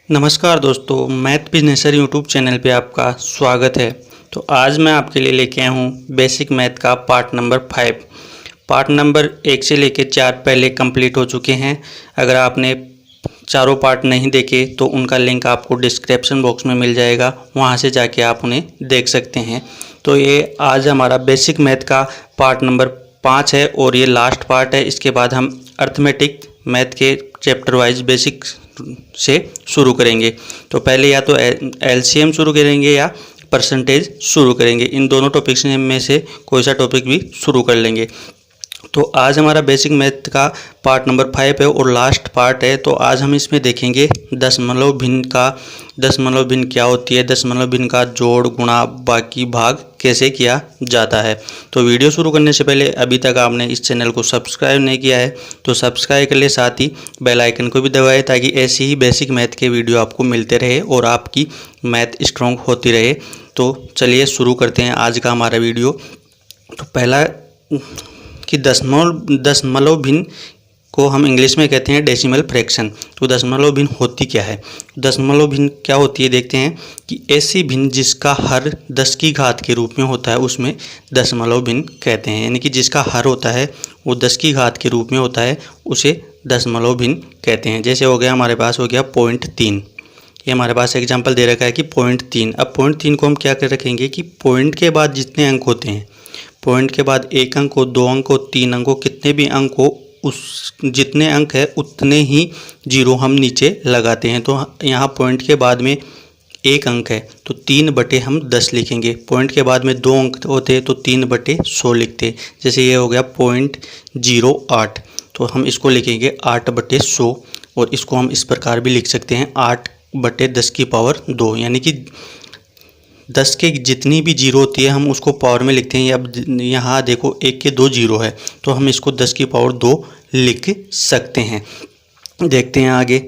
नमस्कार दोस्तों, मैथ बिजनेसर यूट्यूब चैनल पे आपका स्वागत है। तो आज मैं आपके लिए लेके आया हूँ बेसिक मैथ का पार्ट नंबर 5। पार्ट नंबर 1 से लेके 4 पहले कंप्लीट हो चुके हैं। अगर आपने चारों पार्ट नहीं देखे तो उनका लिंक आपको डिस्क्रिप्शन बॉक्स में मिल जाएगा, वहाँ से जाके आप उन्हें देख सकते हैं। तो ये आज हमारा बेसिक मैथ का पार्ट नंबर 5 है और ये लास्ट पार्ट है। इसके बाद हम अर्थमेटिक मैथ के चैप्टर वाइज बेसिक से शुरू करेंगे। तो पहले या तो एलसीएम शुरू करेंगे या परसेंटेज शुरू करेंगे। इन दोनों टॉपिक्स में से कोई सा टॉपिक भी शुरू कर लेंगे। तो आज हमारा बेसिक मैथ का पार्ट नंबर 5 है और लास्ट पार्ट है। तो आज हम इसमें देखेंगे दशमलव भिन्न क्या होती है, दशमलव भिन्न का जोड़, गुणा, बाकी भाग कैसे किया जाता है। तो वीडियो शुरू करने से पहले अभी तक आपने इस चैनल को सब्सक्राइब नहीं किया है तो सब्सक्राइब कर ले, साथ ही बेल आइकन को भी दबाएं ताकि ऐसी ही बेसिक मैथ के वीडियो आपको मिलते रहे और आपकी मैथ स्ट्रॉन्ग होती रहे। तो चलिए शुरू करते हैं आज का हमारा वीडियो। तो पहला कि दशमलव भिन्न को हम इंग्लिश में कहते हैं डेसिमल फ्रैक्शन। तो दशमलव भिन्न होती क्या है, दशमलव भिन्न क्या होती है देखते हैं कि ऐसी भिन्न जिसका हर 10 की घात के रूप में होता है उसमें दशमलव भिन्न कहते हैं। यानी कि जिसका हर होता है वो 10 की घात के रूप में होता है, उसे दशमलव भिन्न कहते हैं। जैसे हो गया हमारे पास हो गया 0.3, ये हमारे पास एग्जाम्पल दे रखा है कि 0.3। अब 0.3 को हम क्या कर रखेंगे कि पॉइंट के बाद जितने अंक होते हैं, पॉइंट के बाद 1 अंक हो, 2 अंक हो, 3 अंक हो, कितने भी अंक हो, उस जितने अंक है उतने ही जीरो हम नीचे लगाते हैं। तो यहाँ पॉइंट के बाद में 1 अंक है तो 3/10 हम लिखेंगे। पॉइंट के बाद में 2 अंक होते तो 3/100 लिखते। जैसे ये हो गया 0.08 तो हम इसको लिखेंगे 8/100। और इसको हम इस प्रकार भी लिख सकते हैं 8/10⁻²। यानी कि 10 के जितनी भी जीरो होती है हम उसको पावर में लिखते हैं। अब यहाँ देखो 1 के 2 जीरो है तो हम इसको 10⁻² लिख सकते हैं। देखते हैं आगे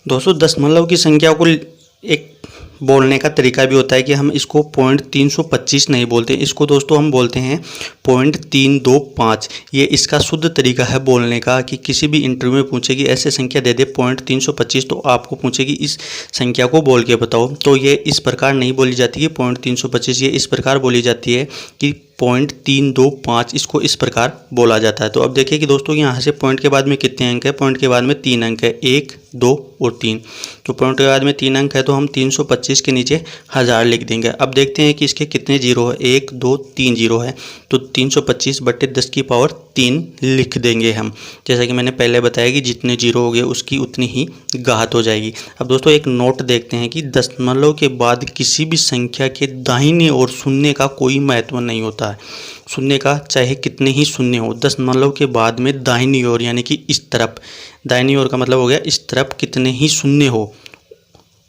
दोस्तों, दशमलव की संख्या को एक बोलने का तरीका भी होता है कि हम इसको 0.325 नहीं बोलते, इसको दोस्तों हम बोलते हैं 0.325। ये इसका शुद्ध तरीका है बोलने का कि किसी भी इंटरव्यू में पूछेगी ऐसे संख्या दे दे 0.325 तो आपको पूछेगी इस संख्या को बोल के बताओ। तो ये इस प्रकार नहीं बोली जाती है 0.325, ये इस प्रकार बोली जाती है कि 0.325, इसको इस प्रकार बोला जाता है। तो अब देखिए कि दोस्तों यहाँ से पॉइंट के बाद में कितने अंक है, पॉइंट के बाद में 3 अंक है, 1, 2 और 3। तो पॉइंट के बाद में 3 अंक है तो हम 325 के नीचे 1000 लिख देंगे। अब देखते हैं कि इसके कितने जीरो है, 1, 2, 3 जीरो है तो 325/10⁻³ लिख देंगे हम। जैसा कि मैंने पहले बताया कि जितने जीरो हो गए उसकी उतनी ही घात हो जाएगी। अब दोस्तों एक नोट देखते हैं कि दशमलव के बाद किसी भी संख्या के दाहिनी ओर शून्य का कोई महत्व नहीं होता है। शून्य का चाहे कितने ही शून्य हो, दशमलव के बाद में दाहिनी ओर यानी कि इस तरफ, दाहिनी ओर का मतलब हो गया इस तरफ कितने ही शून्य हो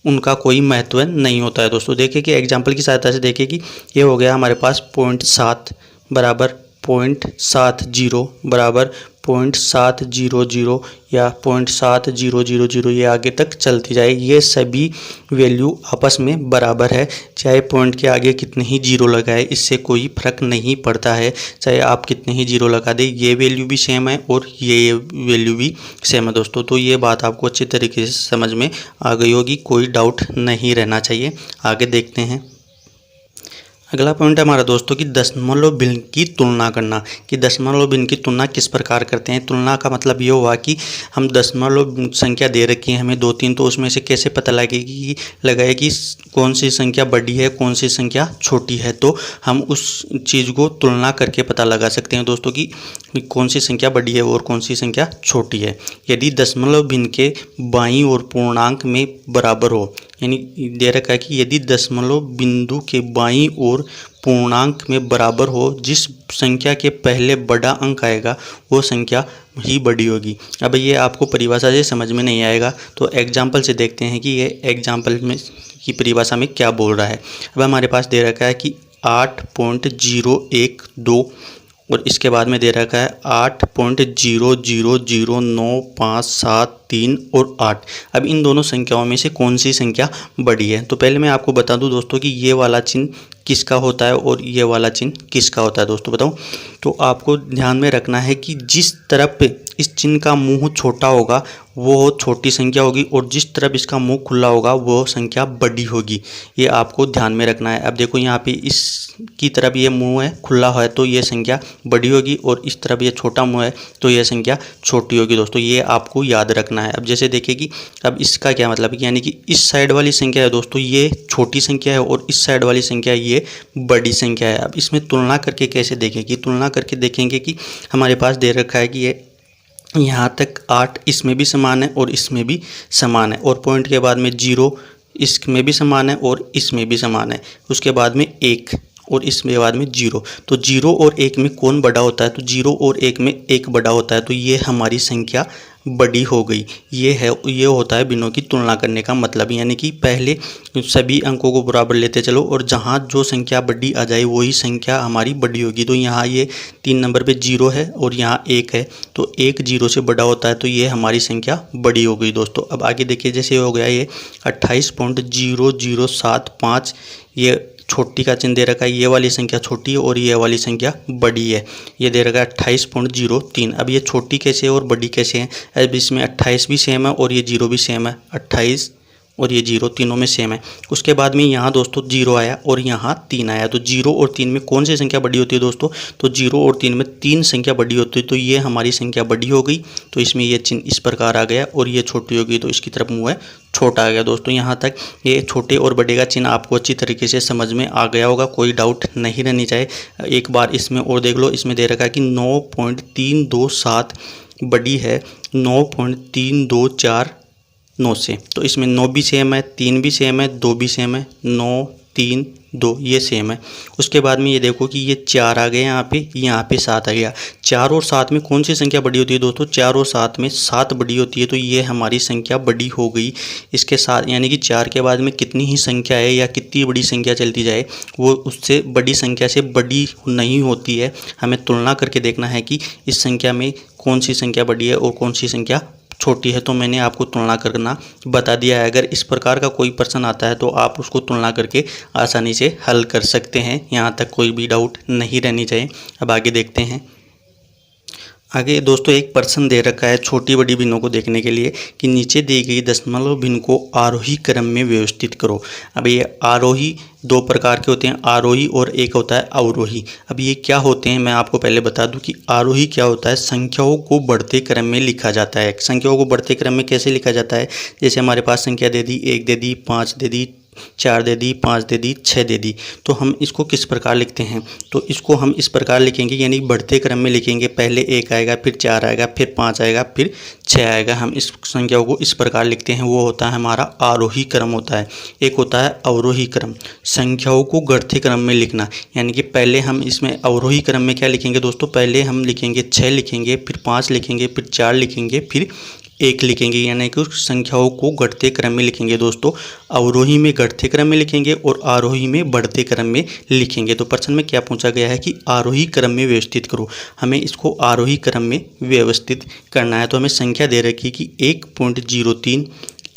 उनका कोई महत्व नहीं होता है। दोस्तों देखिए कि एग्जाम्पल की सहायता से देखिए कि ये हो गया हमारे पास 0.7 बराबर 0.70 बराबर 0.700 या 0.7000, ये आगे तक चलती जाएगी। ये सभी वैल्यू आपस में बराबर है, चाहे पॉइंट के आगे कितने ही जीरो लगाए इससे कोई फर्क नहीं पड़ता है। चाहे आप कितने ही जीरो लगा दें ये वैल्यू भी सेम है और ये वैल्यू भी सेम है दोस्तों। तो ये बात आपको अच्छी तरीके से समझ में आ गई होगी, कोई डाउट नहीं रहना चाहिए। आगे देखते हैं। अगला पॉइंट है हमारा दोस्तों कि दशमलव भिन्न की तुलना करना, कि दशमलव भिन्न की तुलना किस प्रकार करते हैं। तुलना का मतलब ये हुआ कि हम दशमलव संख्या दे रखी है हमें 2, 3, तो उसमें से कैसे पता लगाए कि कौन सी संख्या बड़ी है कौन सी संख्या छोटी है। तो हम उस चीज़ को तुलना करके पता लगा सकते हैं दोस्तों कि कौन सी संख्या बड़ी है और कौन सी संख्या छोटी है। यदि दशमलव भिन्न के बाईं ओर पूर्णांक में बराबर हो, यानी दे रखा है कि यदि दशमलव बिंदु के बाईं ओर पूर्णांक में बराबर हो, जिस संख्या के पहले बड़ा अंक आएगा वो संख्या ही बड़ी होगी। अब ये आपको परिभाषा से समझ में नहीं आएगा तो एग्जाम्पल से देखते हैं कि ये एग्जाम्पल में की परिभाषा में क्या बोल रहा है। अब हमारे पास दे रखा है कि 8.012 और इसके बाद में दे रखा है 8.000957 3 और 8। अब इन दोनों संख्याओं में से कौन सी संख्या बड़ी है? तो पहले मैं आपको बता दूं दोस्तों कि ये वाला चिन्ह किसका होता है और ये वाला चिन्ह किसका होता है। दोस्तों बताऊं तो आपको ध्यान में रखना है कि जिस तरफ इस चिन्ह का मुंह छोटा होगा वो छोटी संख्या होगी और जिस तरफ इसका मुंह खुला होगा वो संख्या बड़ी होगी। ये आपको ध्यान में रखना है। अब देखो यहाँ पे इसकी तरफ ये मुंह है खुला है तो ये संख्या बड़ी होगी और इस तरफ ये छोटा मुंह है तो ये संख्या छोटी होगी। दोस्तों ये आपको याद रखना है। अब जैसे देखिए कि अब इसका क्या मतलब है, यानी कि इस साइड वाली संख्या है दोस्तों ये छोटी संख्या है और इस साइड वाली संख्या ये बड़ी संख्या है। अब इसमें तुलना करके कैसे देखेंगे? तुलना करके देखेंगे कि हमारे पास दे रखा है कि ये यहाँ तक 8 इसमें भी समान है और इसमें भी समान है और पॉइंट के बाद में 0 इसमें भी समान है और इसमें भी समान है। उसके बाद में 1 और इसमें बाद में 0। तो 0 और 1 में कौन बड़ा होता है? तो 0 और 1 में 1 बड़ा होता है। तो ये हमारी संख्या बड़ी हो गई। ये होता है बिनों की तुलना करने का मतलब, यानी कि पहले सभी अंकों को बराबर लेते चलो और जहाँ जो संख्या बड़ी आ जाए वही संख्या हमारी बड़ी होगी। तो यहाँ ये 3 नंबर पे 0 है और यहाँ 1 है तो 1 0 से बड़ा होता है तो ये हमारी संख्या बड़ी हो गई। दोस्तों अब आगे देखिए, जैसे हो गया ये 28.0075, ये छोटी का चिन्ह दे रखा है, ये वाली संख्या छोटी है और ये वाली संख्या बड़ी है। ये दे रखा है 28.03। अब ये छोटी कैसे और बड़ी कैसे है? अब इसमें 28 भी सेम है और ये 0 भी सेम है। 28 और ये 0 तीनों में सेम है। उसके बाद में यहाँ दोस्तों 0 आया और यहाँ 3 आया। तो 0 और 3 में कौन सी संख्या बड़ी होती है दोस्तों? तो 0 और 3 में 3 संख्या बड़ी होती है तो ये हमारी संख्या बड़ी हो गई। तो इसमें ये चिन्ह इस प्रकार आ गया और ये छोटी हो गई तो इसकी तरफ मुँह है छोटा आ गया। दोस्तों यहाँ तक ये छोटे और बड़े का चिन्ह आपको अच्छी तरीके से समझ में आ गया होगा, कोई डाउट नहीं रहनी चाहिए। एक बार इसमें और देख लो, इसमें दे रखा है कि 9.327 बड़ी है 9.324 9 से। तो इसमें 9 भी सेम है, 3 भी सेम है, 2 भी सेम है, 9 3 2 ये सेम है। उसके बाद में ये देखो कि ये 4 आ गए यहाँ पे 7 आ गया। 4 और 7 में कौन सी संख्या बड़ी होती है दोस्तों? 4 और 7 में 7 बड़ी होती है तो ये हमारी संख्या बड़ी हो गई। इसके साथ यानी कि 4 के बाद में कितनी ही संख्या है या कितनी बड़ी संख्या चलती जाए वो उससे बड़ी संख्या से बड़ी नहीं होती है। हमें तुलना करके देखना है कि इस संख्या में कौन सी संख्या बड़ी है और कौन सी संख्या छोटी है। तो मैंने आपको तुलना करना बता दिया है। अगर इस प्रकार का कोई प्रश्न आता है तो आप उसको तुलना करके आसानी से हल कर सकते हैं। यहाँ तक कोई भी डाउट नहीं रहनी चाहिए। अब आगे देखते हैं। आगे दोस्तों एक प्रश्न दे रखा है छोटी बड़ी भिन्नों को देखने के लिए कि नीचे दी गई दशमलव भिन्न को आरोही क्रम में व्यवस्थित करो। अब ये आरोही 2 प्रकार के होते हैं, आरोही और एक होता है अवरोही। अब ये क्या होते हैं मैं आपको पहले बता दूं कि आरोही क्या होता है, संख्याओं को बढ़ते क्रम में लिखा जाता है। संख्याओं को बढ़ते क्रम में कैसे लिखा जाता है? जैसे हमारे पास संख्या दे दी, 1 दे दी, 5 दे दी, 4 दे दी, 5 दे दी, 6 दे दी। तो हम इसको किस प्रकार लिखते हैं? तो इसको हम इस प्रकार लिखेंगे, यानी बढ़ते क्रम में लिखेंगे। पहले 1 आएगा, फिर 4 आएगा, फिर 5 आएगा, फिर 6 आएगा। हम इस संख्याओं को इस प्रकार लिखते हैं। वो होता है हमारा आरोही क्रम होता है। एक होता है अवरोही क्रम, संख्याओं को बढ़ते क्रम में लिखना। यानी कि पहले हम इसमें अवरोही क्रम में क्या लिखेंगे दोस्तों? पहले हम लिखेंगे 6 लिखेंगे, फिर 5 लिखेंगे, फिर 4 लिखेंगे, फिर 1 लिखेंगे। यानी कि संख्याओं को घटते क्रम में लिखेंगे दोस्तों। अवरोही में घटते क्रम में लिखेंगे और आरोही में बढ़ते क्रम में लिखेंगे। तो प्रश्न में क्या पूछा गया है कि आरोही क्रम में व्यवस्थित करो। हमें इसको आरोही क्रम में व्यवस्थित करना है। तो हमें संख्या दे रखी कि 1.03,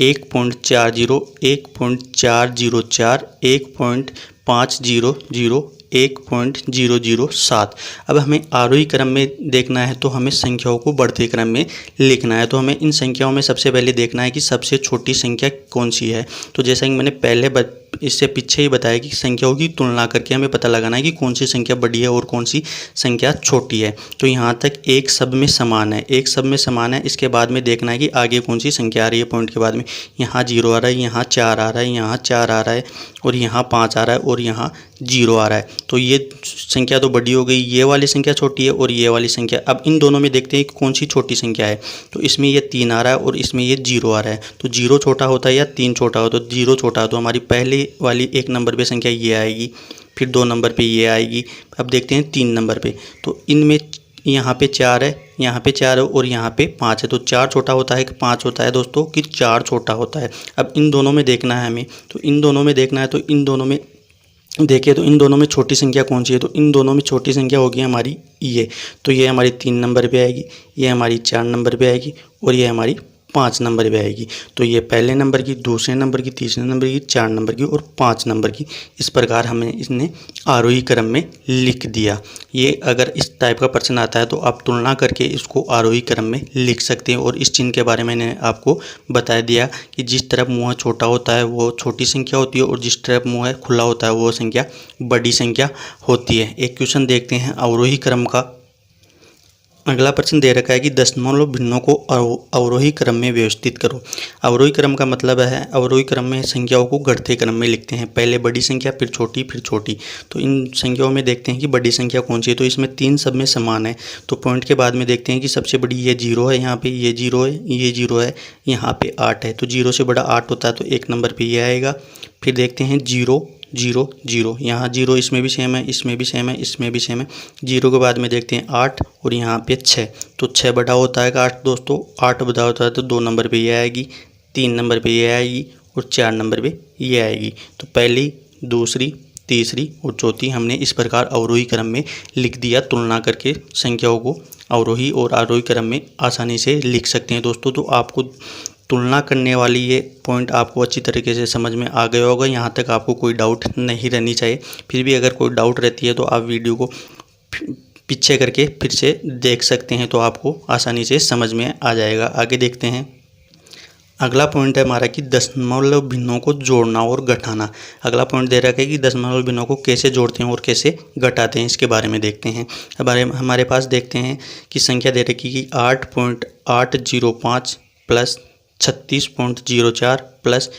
1.40, 1.404, 1.500, 1.007। अब हमें आरोही क्रम में देखना है तो हमें संख्याओं को बढ़ते क्रम में लिखना है। तो हमें इन संख्याओं में सबसे पहले देखना है कि सबसे छोटी संख्या कौन सी है। तो जैसा कि मैंने पहले इससे पीछे ही बताया कि संख्याओं की तुलना करके हमें पता लगाना है कि कौन सी संख्या बड़ी है और कौन सी संख्या छोटी है। तो यहाँ तक एक सब में समान है, एक सब में समान है। इसके बाद में देखना है कि आगे कौन सी संख्या आ रही है। पॉइंट के बाद में यहाँ 0 आ रहा है, यहाँ 4 आ रहा है, यहाँ 4 आ रहा है और यहाँ 5 आ रहा है और यहाँ 0 आ रहा है। तो ये संख्या तो बड़ी हो गई, ये वाली संख्या छोटी है और ये वाली संख्या। अब इन दोनों में देखते हैं कि कौन सी छोटी संख्या है। तो इसमें ये 3 आ रहा है और इसमें ये 0 आ रहा है। तो 0 छोटा होता है या 3 छोटा होता है? तो 0 छोटा है। तो हमारी पहले वाली 1 नंबर पे संख्या ये आएगी, फिर 2 नंबर पे ये आएगी। अब देखते हैं 3 नंबर पे। तो इनमें यहाँ पे 4 है, यहाँ पे 4 है और यहाँ पे 5 है। तो 4 छोटा होता है कि 5 होता है दोस्तों? कि 4 छोटा होता है। अब इन दोनों में देखना है हमें। तो इन दोनों में देखना है तो इन दोनों में देखिए तो इन दोनों में छोटी संख्या कौन सी है? तो इन दोनों में छोटी संख्या होगी हमारी ये। तो ये हमारी 3 नंबर पे आएगी, ये हमारी 4 नंबर पे आएगी और ये हमारी 5 नंबर पे आएगी। तो ये पहले नंबर की, दूसरे नंबर की, तीसरे नंबर की, 4 नंबर की और 5 नंबर की, इस प्रकार हमें इसने आरोही क्रम में लिख दिया। ये अगर इस टाइप का प्रश्न आता है तो आप तुलना करके इसको आरोही क्रम में लिख सकते हैं। और इस चिन्ह के बारे में मैंने आपको बता दिया कि जिस तरफ मुँह छोटा होता है वो छोटी संख्या होती है और जिस तरफ मुँह खुला होता है वो संख्या बड़ी संख्या होती है। एक क्वेश्चन देखते हैं अवरोही क्रम का। अगला प्रश्न दे रखा है कि दशमलव भिन्नों को अवरोही क्रम में व्यवस्थित करो। अवरोही क्रम का मतलब है अवरोही क्रम में संख्याओं को घटते क्रम में लिखते हैं, पहले बड़ी संख्या फिर छोटी फिर छोटी। तो इन संख्याओं में देखते हैं कि बड़ी संख्या कौन सी है, तो इसमें 3 सब में समान है। तो पॉइंट के बाद में देखते हैं कि सबसे बड़ी ये 0 है, यहाँ पे ये 0 है, ये 0 है, यहाँ पे 8 है। तो 0 से बड़ा 8 होता है तो 1 नंबर पे ये आएगा। फिर देखते हैं 0 0 0, यहाँ 0 इसमें भी सेम है, इसमें भी सेम है, इसमें भी सेम है। 0 के बाद में देखते हैं 8 और यहाँ पे 6। तो 6 बड़ा होता है 8 दोस्तों, 8 बड़ा होता है तो 2 नंबर पे ये आएगी, 3 नंबर पे ये आएगी और 4 नंबर पे ये आएगी। तो पहली, दूसरी, तीसरी और चौथी हमने इस प्रकार अवरोही क्रम में लिख दिया। तुलना करके संख्याओं को अवरोही और आरोही क्रम में आसानी से लिख सकते हैं दोस्तों। तो आपको तुलना करने वाली ये पॉइंट आपको अच्छी तरीके से समझ में आ गया होगा। यहाँ तक आपको कोई डाउट नहीं रहनी चाहिए। फिर भी अगर कोई डाउट रहती है तो आप वीडियो को पीछे करके फिर से देख सकते हैं, तो आपको आसानी से समझ में आ जाएगा। आगे देखते हैं। अगला पॉइंट है हमारा कि दशमलव भिन्नों को जोड़ना और घटाना। अगला पॉइंट दे रखा है कि दशमलव भिन्नों को कैसे जोड़ते हैं और कैसे घटाते हैं, इसके बारे में देखते हैं। हमारे पास देखते हैं कि संख्या दे रखी कि 8.805 प्लस 36.04 प्लस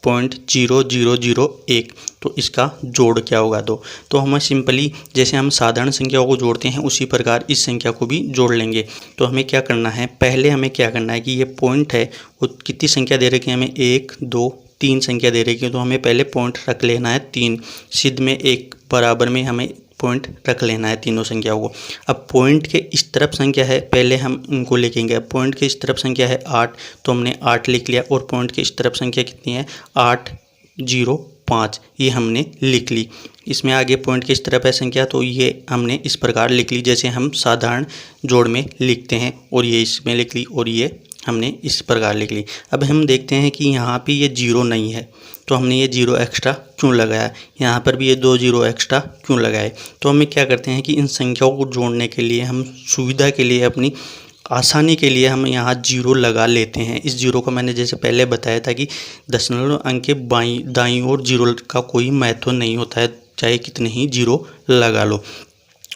0.0001। तो इसका जोड़ क्या होगा? तो हमें सिंपली जैसे हम साधारण संख्याओं को जोड़ते हैं उसी प्रकार इस संख्या को भी जोड़ लेंगे। तो हमें क्या करना है, पहले हमें क्या करना है कि ये पॉइंट है वो कितनी संख्या दे रखी है हमें, 1 2 3 संख्या दे रखी है। तो हमें पहले पॉइंट रख लेना है 3, सिद्ध में एक बराबर में हमें पॉइंट रख लेना है तीनों संख्याओं को। अब पॉइंट के इस तरफ संख्या है, पहले हम इनको लिखेंगे। अब पॉइंट के इस तरफ संख्या है 8, तो हमने 8 लिख लिया। और पॉइंट के इस तरफ संख्या कितनी है, 805, ये हमने लिख ली। इसमें आगे पॉइंट के इस तरफ है संख्या, तो ये हमने इस प्रकार लिख ली जैसे हम साधारण जोड़ में लिखते हैं। और ये इसमें लिख ली और ये हमने इस प्रकार लिख ली। अब हम देखते हैं कि यहाँ पे ये 0 नहीं है, तो हमने ये 0 एक्स्ट्रा क्यों लगाया, यहाँ पर भी ये 2 0 एक्स्ट्रा क्यों लगाए। तो हमें क्या करते हैं कि इन संख्याओं को जोड़ने के लिए हम सुविधा के लिए, अपनी आसानी के लिए हम यहाँ 0 लगा लेते हैं। इस 0 को मैंने जैसे पहले बताया था कि दशमलव अंक के दाईं ओर 0 का कोई महत्व नहीं होता है, चाहे कितने ही 0 लगा लो।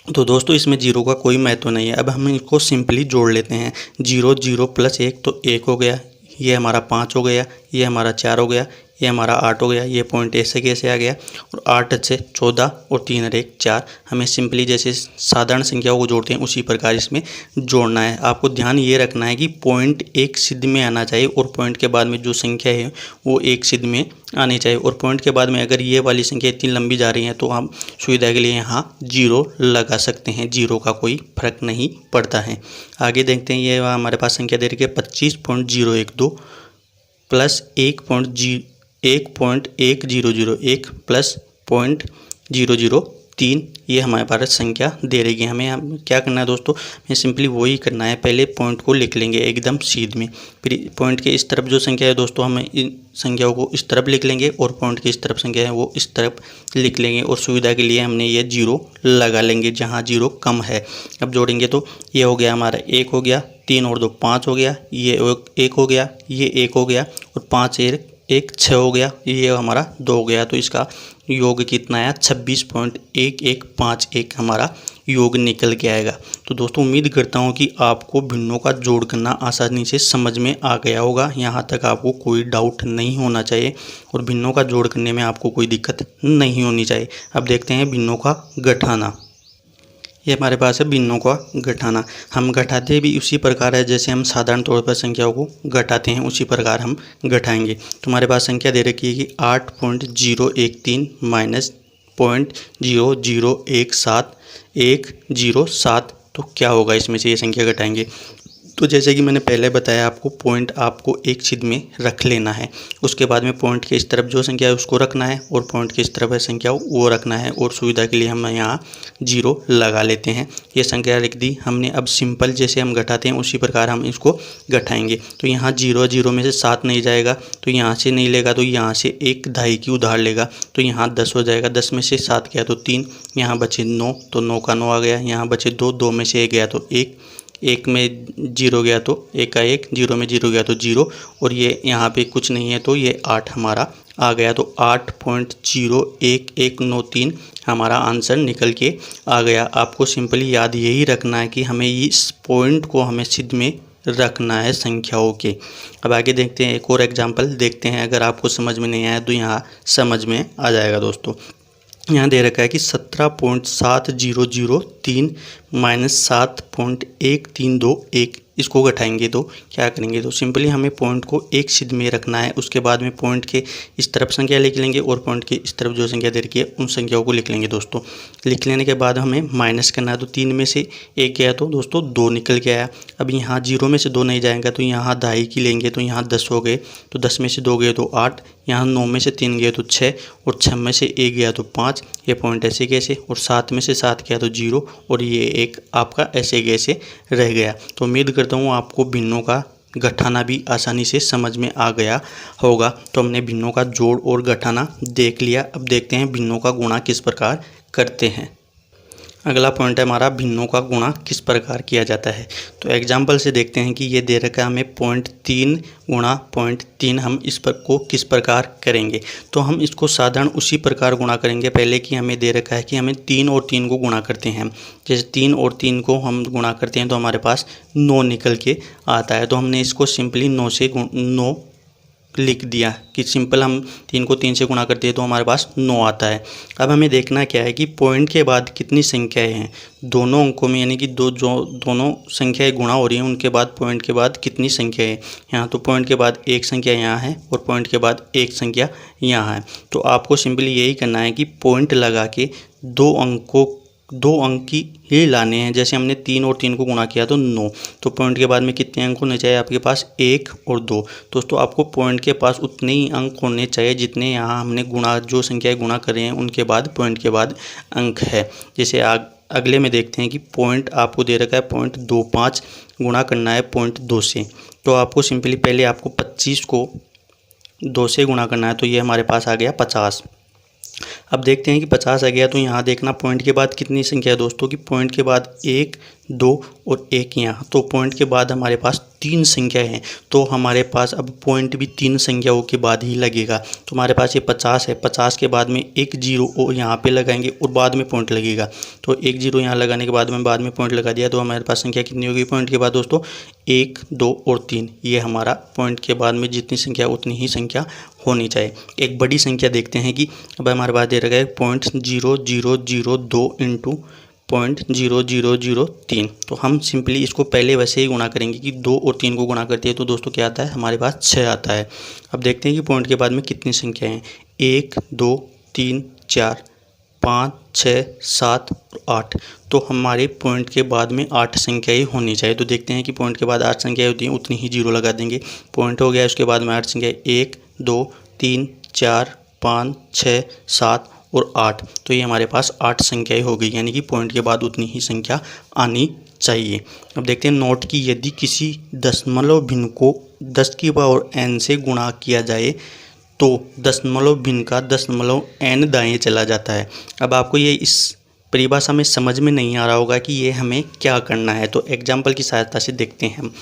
तो दोस्तों इसमें 0 का कोई महत्व नहीं है। अब हम इनको सिंपली जोड़ लेते हैं। 0 0 प्लस 1 तो 1 हो गया, ये हमारा 5 हो गया, ये हमारा 4 हो गया, ये हमारा 8 हो गया। ये पॉइंट ऐसे कैसे आ गया, और 8 से 14 और 3 और 1 4। हमें सिंपली जैसे साधारण संख्याओं को जोड़ते हैं उसी प्रकार इसमें जोड़ना है। आपको ध्यान ये रखना है कि पॉइंट एक सिद्ध में आना चाहिए और पॉइंट के बाद में जो संख्या है वो एक सिद्ध में आनी चाहिए। और पॉइंट के बाद में अगर ये वाली संख्या इतनी लंबी जा रही है तो हम सुविधा के लिए यहाँ 0 लगा सकते हैं, 0 का कोई फर्क नहीं पड़ता है। आगे देखते हैं। ये हमारे पास संख्या दे रही है 25.012 प्लस 1.1001 प्लस 0.003, ये हमारे पास संख्या दे रही है। हमें क्या करना है दोस्तों, हमें सिंपली वही करना है। पहले पॉइंट को लिख लेंगे एकदम सीध में, फिर पॉइंट के इस तरफ जो संख्या है दोस्तों हमें इन संख्याओं को इस तरफ लिख लेंगे और पॉइंट के इस तरफ संख्या है वो इस तरफ लिख लेंगे। और सुविधा के लिए हमने ये 0 लगा लेंगे जहाँ 0 कम है। अब जोड़ेंगे तो ये हो गया हमारा 1 हो गया, 3 और 2 5 हो गया, ये 1 हो गया, ये 1 हो गया और 5 1 6 हो गया, ये हमारा 2 हो गया। तो इसका योग कितना आया, 26.1151 हमारा योग निकल के आएगा। तो दोस्तों उम्मीद करता हूँ कि आपको भिन्नों का जोड़ करना आसानी से समझ में आ गया होगा। यहाँ तक आपको कोई डाउट नहीं होना चाहिए और भिन्नों का जोड़ करने में आपको कोई दिक्कत नहीं होनी चाहिए। अब देखते हैं भिन्नों का घटाना। ये हमारे पास है भिन्नों का घटाना। हम घटाते भी उसी प्रकार है जैसे हम साधारण तौर पर संख्याओं को घटाते हैं, उसी प्रकार हम घटाएंगे। तो हमारे पास संख्या दे रखी है कि 8.013 माइनस 0.0017 107। तो क्या होगा इसमें से, ये संख्या घटाएंगे तो जैसे कि मैंने पहले बताया आपको, पॉइंट आपको एक छिद्र में रख लेना है। उसके बाद में पॉइंट के इस तरफ जो संख्या है उसको रखना है और पॉइंट के इस तरफ है संख्या वो रखना है। और सुविधा के लिए हम यहाँ 0 लगा लेते हैं। ये संख्या लिख दी हमने। अब सिंपल जैसे हम घटाते हैं उसी प्रकार हम इसको घटाएंगे। तो यहाँ 0 में से 7 नहीं जाएगा, तो यहाँ से नहीं लेगा, तो यहाँ से एक दाई की उधार लेगा, तो यहाँ 10 हो जाएगा। 10 में से 7 गया तो 3, यहाँ बचे 9, तो 9 का 9 आ गया। यहाँ बचे 2, 2 में से 1 गया तो 1, 1 में 0 गया तो 1 का 1, 0 में 0 गया तो 0, और ये यहाँ पे कुछ नहीं है तो ये 8 हमारा आ गया। तो 8.0193 हमारा आंसर निकल के आ गया। आपको सिंपली याद यही रखना है कि हमें इस पॉइंट को हमें छिद्र में रखना है संख्याओं के। अब आगे देखते हैं, एक और एग्जाम्पल देखते हैं। अगर आपको समझ में नहीं आया तो यहाँ समझ में आ जाएगा दोस्तों। यहाँ दे रखा है कि 17.7003 माइनस 7.1321, इसको घटाएंगे तो क्या करेंगे, तो सिंपली हमें पॉइंट को एक छिद्र में रखना है। उसके बाद में पॉइंट के इस तरफ संख्या लिख लेंगे और पॉइंट के इस तरफ जो संख्या दे रखी है उन संख्याओं को लिख लेंगे दोस्तों। लिख लेने के बाद हमें माइनस करना है। तो 3 में से 1 गया तो दोस्तों 2 निकल के आया। अब यहाँ 0 में से 2 नहीं जाएगा, तो यहाँ दाई की लेंगे, तो यहाँ 10 हो गए। तो 10 में से 2 गए तो 8, यहाँ 9 में से 3 गए तो 6, और 6 में से 1 गया तो 5। ये पॉइंट ऐसे कैसे, और 7 में से 7 गया तो 0, और ये एक आपका ऐसे कैसे रह गया। तो उम्मीद करता हूँ आपको भिन्नों का घटाना भी आसानी से समझ में आ गया होगा। तो हमने भिन्नों का जोड़ और घटाना देख लिया। अब देखते हैं भिन्नों का गुणा किस प्रकार करते हैं। अगला पॉइंट है हमारा, भिन्नों का गुणा किस प्रकार किया जाता है। तो एग्जाम्पल से देखते हैं कि ये दे रखा है हमें 0.3 गुणा 0.3, हम इस पर को किस प्रकार करेंगे। तो हम इसको साधारण उसी प्रकार गुणा करेंगे पहले कि हमें दे रखा है कि हमें 3 और 3 को गुणा करते हैं। जैसे 3 और 3 को हम गुणा करते हैं तो हमारे पास 9 निकल के आता है। तो हमने इसको सिंपली 9 से 9 लिख दिया कि सिंपल हम 3 को 3 से गुणा करते हैं तो हमारे पास 9 आता है। अब हमें देखना क्या है कि पॉइंट के बाद कितनी संख्याएं हैं दोनों अंकों में, यानी कि दोनों संख्याएं गुणा हो रही हैं उनके बाद पॉइंट के बाद कितनी संख्या है। यहाँ तो पॉइंट के बाद एक संख्या यहाँ है और पॉइंट के बाद एक संख्या यहाँ है। तो आपको सिंपली यही करना है कि पॉइंट लगा के 2 अंक ही लाने हैं। जैसे हमने 3 और 3 को गुणा किया तो 9, तो पॉइंट के बाद में कितने अंक होने चाहिए आपके पास, 1 और 2। दोस्तों आपको पॉइंट के पास उतने ही अंक होने चाहिए जितने यहाँ हमने गुणा, जो संख्याएं गुणा कर रहे हैं उनके बाद पॉइंट के बाद अंक है। जैसे अगले में देखते हैं कि पॉइंट आपको दे रखा है 0.25 गुणा करना है 0.2 से। तो आपको सिंपली पहले आपको 25 को 2 से गुणा करना है, तो ये हमारे पास आ गया 50। अब देखते हैं कि 50 आ गया, तो यहाँ देखना पॉइंट के बाद कितनी संख्या है दोस्तों, कि पॉइंट के बाद 1, 2 और 1 यहाँ। तो पॉइंट के बाद हमारे पास 3 संख्या हैं, तो हमारे पास अब पॉइंट भी 3 संख्याओं के बाद ही लगेगा। तो हमारे पास ये 50 है, 50 के बाद में एक 0 यहाँ पे लगाएंगे और बाद में पॉइंट लगेगा। तो एक 0 यहाँ लगाने के बाद में पॉइंट लगा दिया, तो हमारे पास संख्या कितनी होगी पॉइंट के बाद दोस्तों, 1, 2 और 3। ये हमारा पॉइंट के बाद में जितनी संख्या उतनी ही संख्या होनी चाहिए। एक बड़ी संख्या देखते हैं कि अब हमारे पास दे रखा है 0.0002 इंटू 0.0003। तो हम सिंपली इसको पहले वैसे ही गुणा करेंगे कि 2 और 3 को गुणा करते हैं तो दोस्तों क्या आता है, हमारे पास 6 आता है। अब देखते हैं कि पॉइंट के बाद में कितनी संख्या हैं, 1, 2, 3, 4, 5, 6, 7 और 8। तो हमारे पॉइंट के बाद में 8 संख्याएँ होनी चाहिए। तो देखते हैं कि पॉइंट के बाद 8 संख्याएँ होती हैं, उतनी ही 0 लगा देंगे। पॉइंट हो गया, उसके बाद में 8 संख्याएँ 1, 2, 3, 4, 5, 6, 7 और 8। तो ये हमारे पास 8 संख्याएँ हो गई, यानी कि पॉइंट के बाद उतनी ही संख्या आनी चाहिए। अब देखते हैं नोट की, यदि किसी दशमलव भिन्न को 10 की पावर n से गुणा किया जाए तो दशमलव भिन्न का दशमलव n दाएं चला जाता है। अब आपको ये इस परिभाषा में समझ में नहीं आ रहा होगा कि ये हमें क्या करना है, तो एग्जाम्पल की सहायता से देखते हैं हम।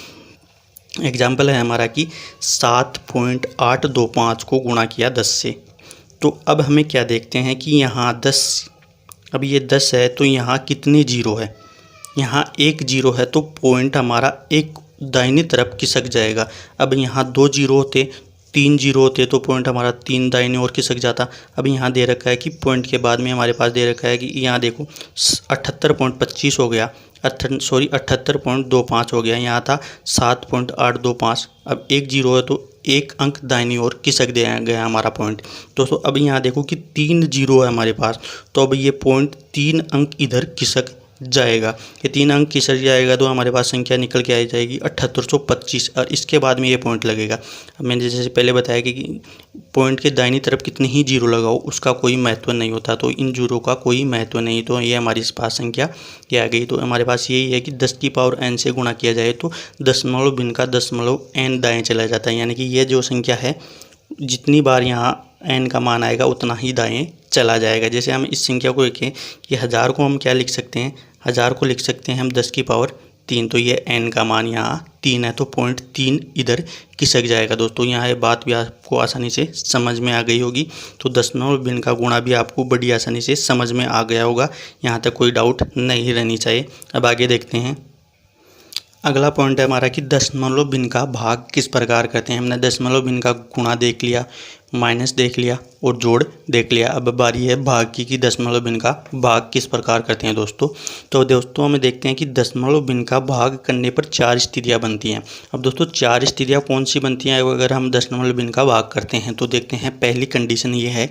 एग्जाम्पल है हमारा कि 7.825 को गुणा किया 10 से। तो अब हमें क्या देखते हैं कि यहाँ 10, अब ये 10 है तो यहाँ कितने 0 है, यहाँ एक 0 है, तो पॉइंट हमारा एक दाहिनी तरफ खिसक जाएगा। अब यहाँ 2 0 होते, 3 0 होते तो पॉइंट हमारा 3 दाहिने और खिसक जाता। अब यहाँ दे रखा है कि पॉइंट के बाद में हमारे पास दे रखा है कि यहाँ देखो 78.25 हो गया, 78.25 हो गया। यहाँ था 7.825। अब एक 0 है तो एक अंक दाहिनी ओर खिसक दिया गया हमारा पॉइंट। दोस्तों अब यहाँ देखो कि 3 0 है हमारे पास, तो अब ये पॉइंट 3 अंक इधर खिसक जाएगा। ये 3 अंक खिसक जाएगा तो हमारे पास संख्या निकल के आ जाएगी 7825 और इसके बाद में ये पॉइंट लगेगा। अब मैंने जैसे पहले बताया कि पॉइंट के दाहिनी तरफ कितने ही जीरो लगाओ उसका कोई महत्व नहीं होता, तो इन जीरो का कोई महत्व नहीं। तो ये हमारी पास संख्या क्या आ गई, तो हमारे पास यही है कि 10 की पावर n से गुणा किया जाए तो दशमलव भिन्न का दशमलव n दाएँ चला जाता है, यानी कि ये जो संख्या है जितनी बार यहाँ n का मान आएगा उतना ही दाएँ चला जाएगा। जैसे हम इस संख्या को देखें कि 1000 को हम क्या लिख सकते हैं, 1000 को लिख सकते हैं हम 10 की पावर 3, तो ये n का मान यहाँ 3 है तो 0.3 इधर खिसक जाएगा। दोस्तों यहाँ ये बात भी आपको आसानी से समझ में आ गई होगी, तो दशमलव भिन्न का गुणा भी आपको बड़ी आसानी से समझ में आ गया होगा, यहाँ तक कोई डाउट नहीं रहनी चाहिए। अब आगे देखते हैं। अगला पॉइंट है हमारा कि दशमलव भिन्न का भाग किस प्रकार करते हैं। हमने दशमलव भिन्न का गुणा देख लिया, माइनस देख लिया और जोड़ देख लिया। अब बारी है भाग की कि दशमलव भिन्न का भाग किस प्रकार करते हैं दोस्तों। तो दोस्तों हमें देखते हैं कि दशमलव भिन्न का भाग करने पर 4 स्थितियां बनती हैं। अब दोस्तों 4 स्थितियां कौन सी बनती हैं अगर हम दशमलव भिन्न का भाग करते हैं, तो देखते हैं। पहली कंडीशन ये है,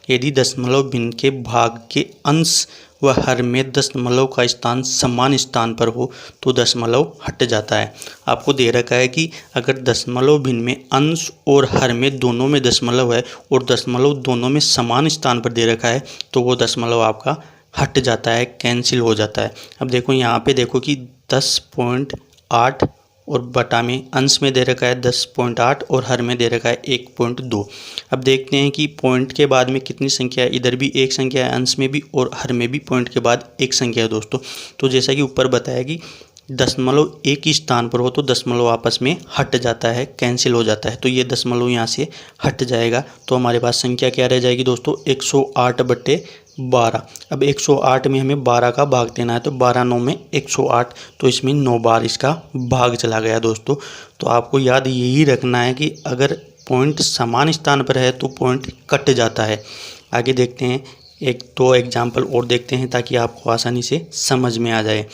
यदि दशमलव भिन्न के भाग के अंश व हर में दशमलव का स्थान समान स्थान पर हो तो दशमलव हट जाता है। आपको दे रखा है कि अगर दशमलव भिन्न में अंश और हर में दोनों में दशमलव है और दशमलव दोनों में समान स्थान पर दे रखा है तो वो दशमलव आपका हट जाता है, कैंसिल हो जाता है। अब देखो यहाँ पे देखो कि 10.8 और बटा में अंश में दे रखा है 10.8 और हर में दे रखा है 1.2। अब देखते हैं कि पॉइंट के बाद में कितनी संख्या है, इधर भी एक संख्या है अंश में भी और हर में भी पॉइंट के बाद एक संख्या है दोस्तों। तो जैसा कि ऊपर बताया कि दशमलव एक ही स्थान पर हो तो दशमलव आपस में हट जाता है, कैंसिल हो जाता है, तो ये दशमलव यहाँ से हट जाएगा। तो हमारे पास संख्या क्या रह जाएगी दोस्तों, 108/12। अब 108 में हमें 12 का भाग देना है, तो 12 9 में 108, तो इसमें 9 बार इसका भाग चला गया दोस्तों। तो आपको याद यही रखना है कि अगर पॉइंट समान स्थान पर है तो पॉइंट कट जाता है। आगे देखते हैं, एक दो एग्जाम्पल और देखते हैं ताकि आपको आसानी से समझ में आ जाए।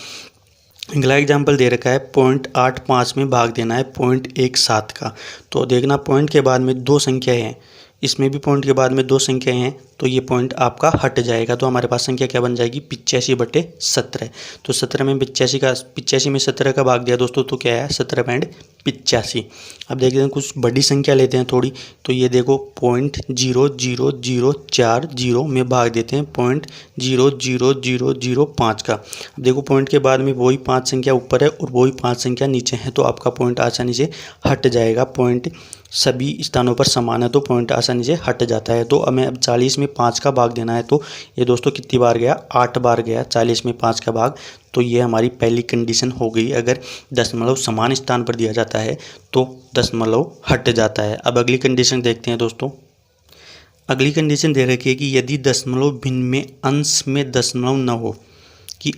अगला एग्जाम्पल दे रखा है 0.85 में भाग देना है 0.17 का। तो देखना पॉइंट के बाद में 2 संख्याएँ हैं, इसमें भी पॉइंट के बाद में 2 संख्याएँ हैं, तो ये पॉइंट आपका हट जाएगा। तो हमारे पास संख्या क्या बन जाएगी, 85/17। तो 17 में 85 में 17 का भाग दिया दोस्तों, तो क्या है 17.85। अब देखते हैं कुछ बड़ी संख्या लेते हैं थोड़ी, तो ये देखो 0.00040 में भाग देते हैं 0.00005 का। अब देखो पॉइंट के बाद में वही 5 संख्या ऊपर है और वही 5 संख्या नीचे है, तो आपका पॉइंट आसानी से हट जाएगा। पॉइंट सभी स्थानों पर समान है तो पॉइंट आसानी से हट जाता है। तो हमें अब 40 में 5 का भाग देना है, तो ये दोस्तों कितनी बार गया, 8 बार गया 40 में 5 का भाग। तो ये हमारी पहली कंडीशन हो गई, अगर दशमलव समान स्थान पर दिया जाता है तो दशमलव हट जाता है। अब अगली कंडीशन देखते हैं दोस्तों। अगली कंडीशन दे रखी है कि यदि दशमलव भिन्न में अंश में दशमलव न हो, कि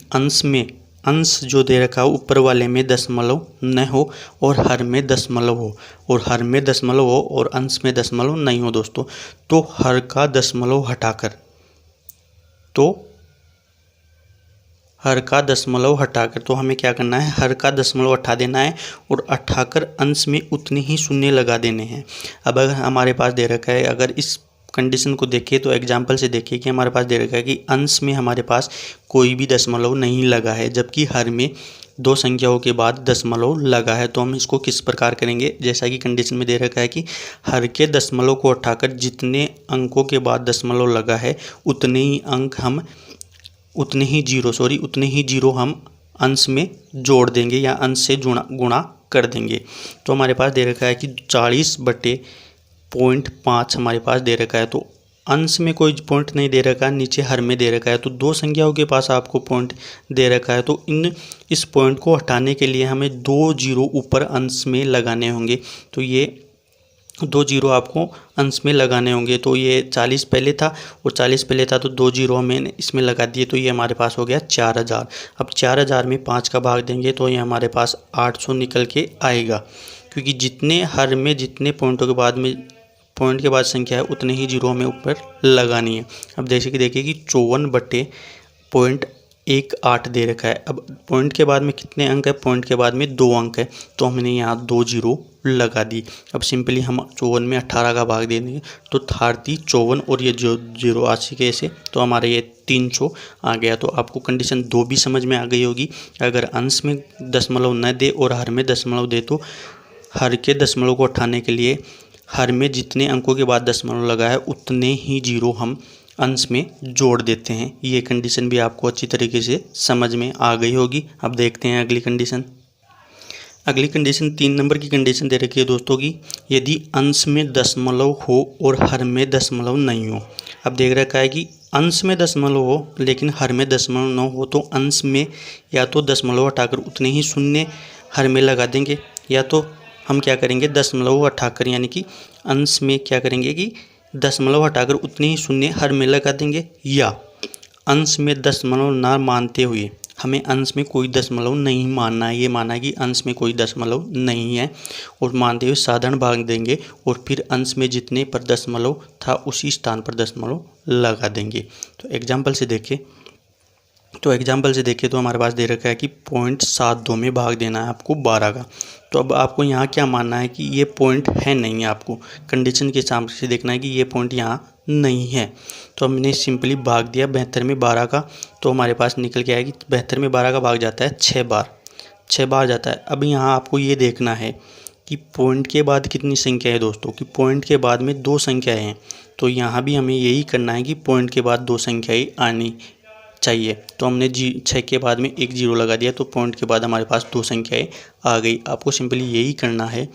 अंश जो दे रखा हो ऊपर वाले में दशमलव न हो और हर में दशमलव हो, और हर में दशमलव हो और अंश में दशमलव नहीं हो दोस्तों, तो हर का दशमलव हटाकर तो हमें क्या करना है, हर का दशमलव हटा देना है और हटाकर अंश में उतने ही शून्य लगा देने हैं। अब अगर हमारे पास दे रखा है, अगर इस कंडीशन को देखिए तो एग्जाम्पल से देखिए कि हमारे पास दे रखा है कि अंश में हमारे पास कोई भी दशमलव नहीं लगा है, जबकि हर में 2 संख्याओं के बाद दशमलव लगा है। तो हम इसको किस प्रकार करेंगे, जैसा कि कंडीशन में दे रखा है कि हर के दशमलव को हटाकर जितने अंकों के बाद दशमलव लगा है उतने ही जीरो हम अंश में जोड़ देंगे या अंश से गुणा कर देंगे। तो हमारे पास दे रखा है कि 40/0.5 हमारे पास दे रखा है, तो अंश में कोई पॉइंट नहीं दे रखा है, नीचे हर में दे रखा है, तो 2 संख्याओं के पास आपको पॉइंट दे रखा है। तो इस पॉइंट को हटाने के लिए हमें 2 जीरो ऊपर अंश में लगाने होंगे, तो ये 2 जीरो आपको अंश में लगाने होंगे। तो ये 40 पहले था और 40 पहले था, तो 2 जीरो हमें इसमें लगा दिए, तो ये हमारे पास हो गया 4000। अब 4000 में 5 का भाग देंगे तो ये हमारे पास 800 निकल के आएगा, क्योंकि जितने हर में जितने पॉइंट के बाद संख्या है उतने ही जीरो हमें ऊपर लगानी है। अब जैसे कि देखिए कि 54/0.18 दे रखा है। अब पॉइंट के बाद में कितने अंक है, पॉइंट के बाद में 2 अंक है, तो हमने यहाँ 2 जीरो लगा दी। अब सिंपली हम 54 में 18 का भाग दे देंगे तो 54 और ये जो 80 के ऐसे, तो हमारा ये 300 आ गया। तो आपको कंडीशन 2 भी समझ में आ गई होगी। अगर अंश में दशमलव न दे और हर में दशमलव दे तो हर के दशमलव को उठाने के लिए हर में जितने अंकों के बाद दशमलव लगा है उतने ही जीरो हम अंश में जोड़ देते हैं। ये कंडीशन भी आपको अच्छी तरीके से समझ में आ गई होगी। अब देखते हैं अगली कंडीशन। अगली कंडीशन 3 नंबर की कंडीशन दे रखी है दोस्तों की, यदि अंश में दशमलव हो और हर में दशमलव नहीं हो। अब देख रखा है कि अंश में दशमलव हो लेकिन हर में दशमलव न हो, तो अंश में या तो दशमलव हटाकर उतने ही शून्य हर में लगा देंगे, या तो हम क्या करेंगे दशमलव हटाकर यानी कि अंश में क्या करेंगे कि दशमलव हटाकर उतने ही शून्य हर में लगा देंगे, या अंश में दशमलव ना मानते हुए हमें अंश में कोई दशमलव नहीं मानना है, ये माना है कि अंश में कोई दशमलव नहीं है और मानते हुए साधारण भाग देंगे और फिर अंश में जितने पर दशमलव था उसी स्थान पर दशमलव लगा देंगे। तो एग्जाम्पल से देखिए तो हमारे पास दे रखा है कि 0.72 में भाग देना है आपको 12 का। तो अब आपको यहाँ क्या मानना है कि ये पॉइंट है नहीं है, आपको कंडीशन के हिसाब से देखना है कि ये पॉइंट यहाँ नहीं है। तो हमने सिंपली भाग दिया 72 में 12 का, तो हमारे पास निकल के आएगी 72 में 12 का भाग जाता है 6 बार जाता है। अब यहाँ आपको ये देखना है कि पॉइंट के बाद कितनी संख्या है दोस्तों, कि पॉइंट के बाद में 2 संख्याएँ हैं। तो यहाँ भी हमें यही करना है कि पॉइंट के बाद 2 संख्याएँ आनी चाहिए। तो हमने 6 के बाद में 1 जीरो लगा दिया, तो पॉइंट के बाद हमारे पास 2 संख्याएँ आ गई। आपको सिंपली यही करना है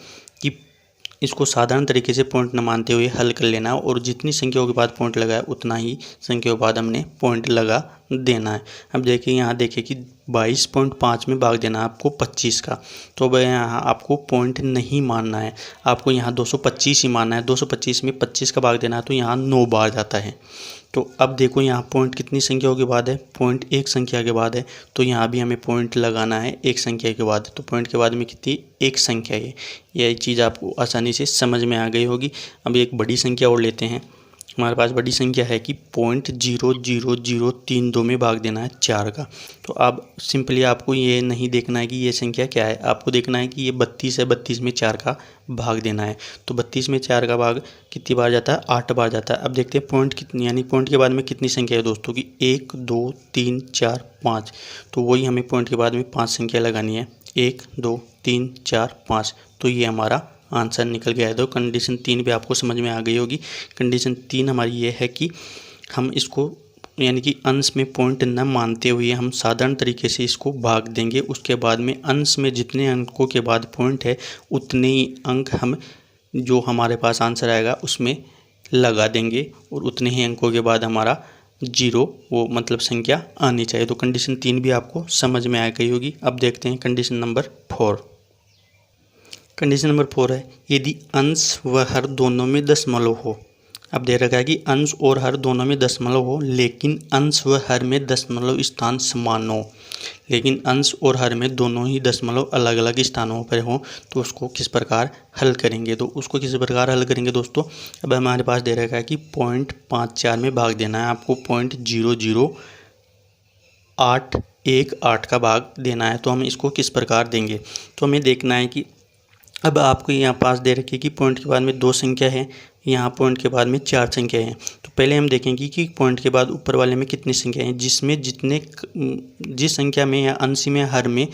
कि इसको साधारण तरीके से पॉइंट न मानते हुए हल कर लेना है और जितनी संख्याओं के बाद पॉइंट लगाया उतना ही संख्याओं के बाद हमने पॉइंट लगा देना है। अब देखिए यहाँ देखिए कि 22.5 में भाग देना है आपको 25 का। तो अब यहाँ आपको पॉइंट नहीं मानना है, आपको यहाँ 225 ही मानना है। 225 में 25 का भाग देना है तो यहाँ 9 बार जाता है। तो अब देखो यहाँ पॉइंट कितनी संख्याओं के बाद है, पॉइंट 1 संख्या के बाद है, तो यहाँ भी हमें पॉइंट लगाना है 1 संख्या के बाद। तो पॉइंट के बाद में कितनी 1 संख्या है। यह चीज़ आपको आसानी से समझ में आ गई होगी। अब एक बड़ी संख्या और लेते हैं। हमारे पास बड़ी संख्या है कि 0.00032 में भाग देना है 4 का। तो अब सिंपली आपको ये नहीं देखना है कि ये संख्या क्या है, आपको देखना है कि ये 32 है, 32 में 4 का भाग देना है। तो 32 में 4 का भाग कितनी बार जाता है, 8 बार जाता है। अब देखते हैं पॉइंट कितनी, यानी पॉइंट के बाद में कितनी संख्या है दोस्तों की 1 2 3 4 5। तो वही हमें पॉइंट के बाद में 5 संख्या लगानी है, 1 2 3 4 5। तो ये हमारा आंसर निकल गया है। तो कंडीशन 3 भी आपको समझ में आ गई होगी। कंडीशन 3 हमारी ये है कि हम इसको यानी कि अंश में पॉइंट न मानते हुए हम साधारण तरीके से इसको भाग देंगे। उसके बाद में अंश में जितने अंकों के बाद पॉइंट है उतने ही अंक हम जो हमारे पास आंसर आएगा उसमें लगा देंगे और उतने ही अंकों के बाद हमारा जीरो वो मतलब संख्या आनी चाहिए। तो कंडीशन 3 भी आपको समझ में आ गई होगी। अब देखते हैं कंडीशन नंबर 4। कंडीशन नंबर 4 है, यदि अंश व हर दोनों में दशमलव हो। अब दे रखा है कि अंश और हर दोनों में दशमलव हो लेकिन अंश व हर में दशमलव स्थान समान हो, लेकिन अंश और हर में दोनों ही दशमलव अलग अलग स्थानों पर हो, तो उसको किस प्रकार हल करेंगे। तो उसको किस प्रकार हल करेंगे दोस्तों। अब हमारे पास दे रखा है कि 0.54 में भाग देना है आपको 0.00818 का भाग देना है। तो हम इसको किस प्रकार देंगे, तो हमें देखना है कि अब आपको यहाँ पास दे रखी है कि पॉइंट के बाद में 2 संख्या है, यहाँ पॉइंट के बाद में 4 संख्या है। तो पहले हम देखेंगे कि पॉइंट के बाद ऊपर वाले में कितनी संख्या है, जिसमें जिस संख्या में या अंश में हर में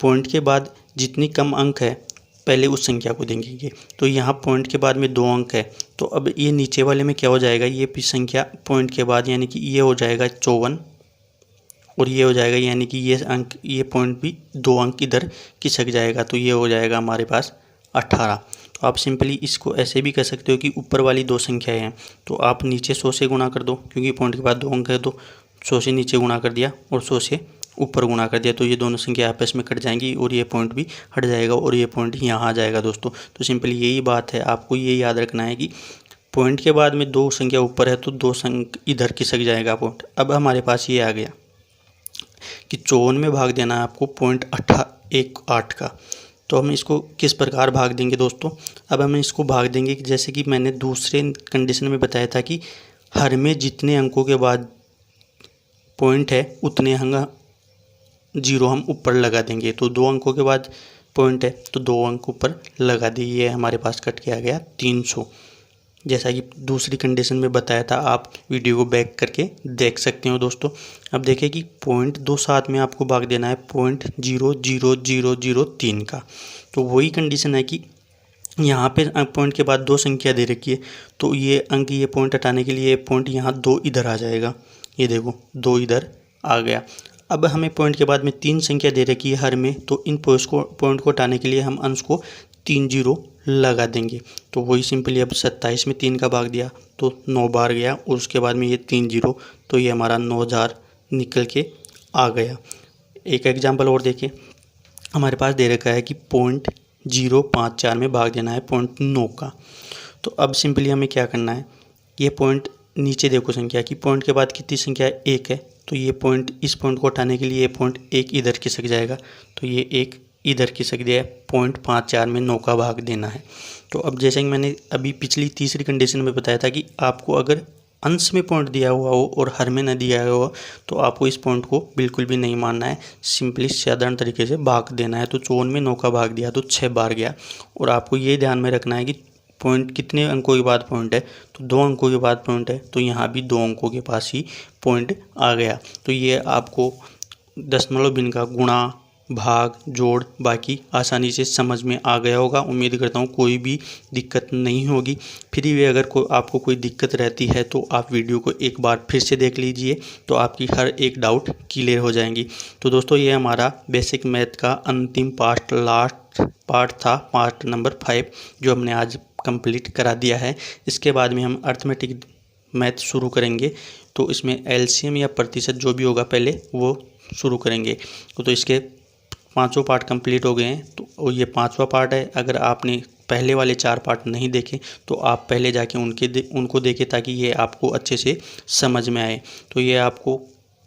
पॉइंट के बाद जितनी कम अंक है पहले उस संख्या को देंगे। तो यहाँ पॉइंट के बाद में 2 अंक है, तो अब ये नीचे वाले में क्या हो जाएगा, ये संख्या पॉइंट के बाद यानी कि ये हो जाएगा 54 और ये हो जाएगा यानी कि ये अंक ये पॉइंट भी 2 अंक इधर खिसक जाएगा, तो ये हो जाएगा हमारे पास 18। तो आप सिंपली इसको ऐसे भी कर सकते हो कि ऊपर वाली 2 संख्याएं हैं तो आप नीचे 100 से गुणा कर दो, क्योंकि पॉइंट के बाद 2 अंक है तो 100 से नीचे गुणा कर दिया और 100 से ऊपर गुणा कर दिया, तो ये दोनों संख्या आपस में कट जाएंगी और ये पॉइंट भी हट जाएगा और ये पॉइंट यहाँ आ जाएगा दोस्तों। तो सिंपली यही बात है, आपको ये याद रखना है कि पॉइंट के बाद में 2 संख्या ऊपर है तो 2 संख्या इधर खिसक जाएगा पॉइंट। अब हमारे पास ये आ गया कि 54 में भाग देना है आपको 0.18 का। तो हम इसको किस प्रकार भाग देंगे दोस्तों। अब हम इसको भाग देंगे कि जैसे कि मैंने दूसरे कंडीशन में बताया था कि हर में जितने अंकों के बाद पॉइंट है उतने अंक जीरो हम ऊपर लगा देंगे। तो 2 अंकों के बाद पॉइंट है तो 2 अंक ऊपर लगा दिए। ये हमारे पास कट के आ गया 300। जैसा कि दूसरी कंडीशन में बताया था, आप वीडियो को बैक करके देख सकते हो दोस्तों। अब देखिए कि पॉइंट 2 साथ में आपको भाग देना है पॉइंट 00003 का। तो वही कंडीशन है कि यहाँ पे पॉइंट के बाद 2 संख्या दे रखी है, तो ये अंक ये पॉइंट हटाने के लिए पॉइंट यहाँ 2 इधर आ जाएगा। ये देखो 2 इधर आ गया। अब हमें पॉइंट के बाद में 3 संख्या दे रखी है हर में, तो इन पॉइंट को हटाने के लिए हम अंश को 3 0 लगा देंगे। तो वही सिंपली अब 27 में 3 का भाग दिया तो 9 बार गया, और उसके बाद में ये 3 0, तो ये हमारा 9000 निकल के आ गया। एक एग्जाम्पल और देखिए, हमारे पास दे रखा है कि 0.054 में भाग देना है 0.9 का। तो अब सिंपली हमें क्या करना है, ये पॉइंट नीचे देखो संख्या की, पॉइंट के बाद कितनी संख्या है, 1 है, तो ये पॉइंट, इस पॉइंट को हटाने के लिए ये पॉइंट 1 इधर खिसक जाएगा, तो ये 1 इधर खिसक दिया है। 0.54 में 9 का भाग देना है। तो अब जैसे कि मैंने अभी पिछली तीसरी कंडीशन में बताया था कि आपको अगर अंश में पॉइंट दिया हुआ हो और हर में न दिया हुआ तो आपको इस पॉइंट को बिल्कुल भी नहीं मानना है, सिंपली साधारण तरीके से भाग देना है। तो 54 में 9 का भाग दिया तो 6 बार गया। और आपको ये ध्यान में रखना है कि पॉइंट कितने अंकों के बाद पॉइंट है, तो 2 अंकों के बाद पॉइंट है, तो यहाँ भी 2 अंकों के पास ही पॉइंट आ गया। तो ये आपको दशमलव भिन्न का गुणा, भाग, जोड़ बाकी आसानी से समझ में आ गया होगा। उम्मीद करता हूँ कोई भी दिक्कत नहीं होगी। फिर भी अगर आपको कोई दिक्कत रहती है तो आप वीडियो को एक बार फिर से देख लीजिए, तो आपकी हर एक डाउट क्लियर हो जाएंगी। तो दोस्तों ये हमारा बेसिक मैथ का अंतिम पार्ट, लास्ट पार्ट था, पार्ट नंबर 5, जो हमने आज कंप्लीट करा दिया है। इसके बाद में हम अर्थमेटिक मैथ शुरू करेंगे, तो इसमें एलसीएम या प्रतिशत जो भी होगा पहले वो शुरू करेंगे। तो इसके 5 पार्ट कंप्लीट हो गए हैं, तो ये 5वां पार्ट है। अगर आपने पहले वाले 4 पार्ट नहीं देखे तो आप पहले जाके उनको देखें, ताकि ये आपको अच्छे से समझ में आए। तो ये आपको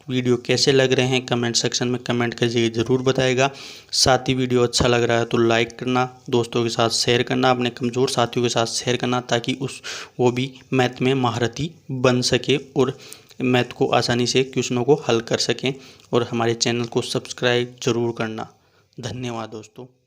वीडियो कैसे लग रहे हैं कमेंट सेक्शन में कमेंट करके ज़रूर बताएगा। साथ ही वीडियो अच्छा लग रहा है तो लाइक करना, दोस्तों के साथ शेयर करना, अपने कमज़ोर साथियों के साथ शेयर करना, ताकि वो भी मैथ में महारथी बन सके और मैथ को आसानी से क्वेश्चनों को हल कर सकें। और हमारे चैनल को सब्सक्राइब ज़रूर करना। धन्यवाद दोस्तों।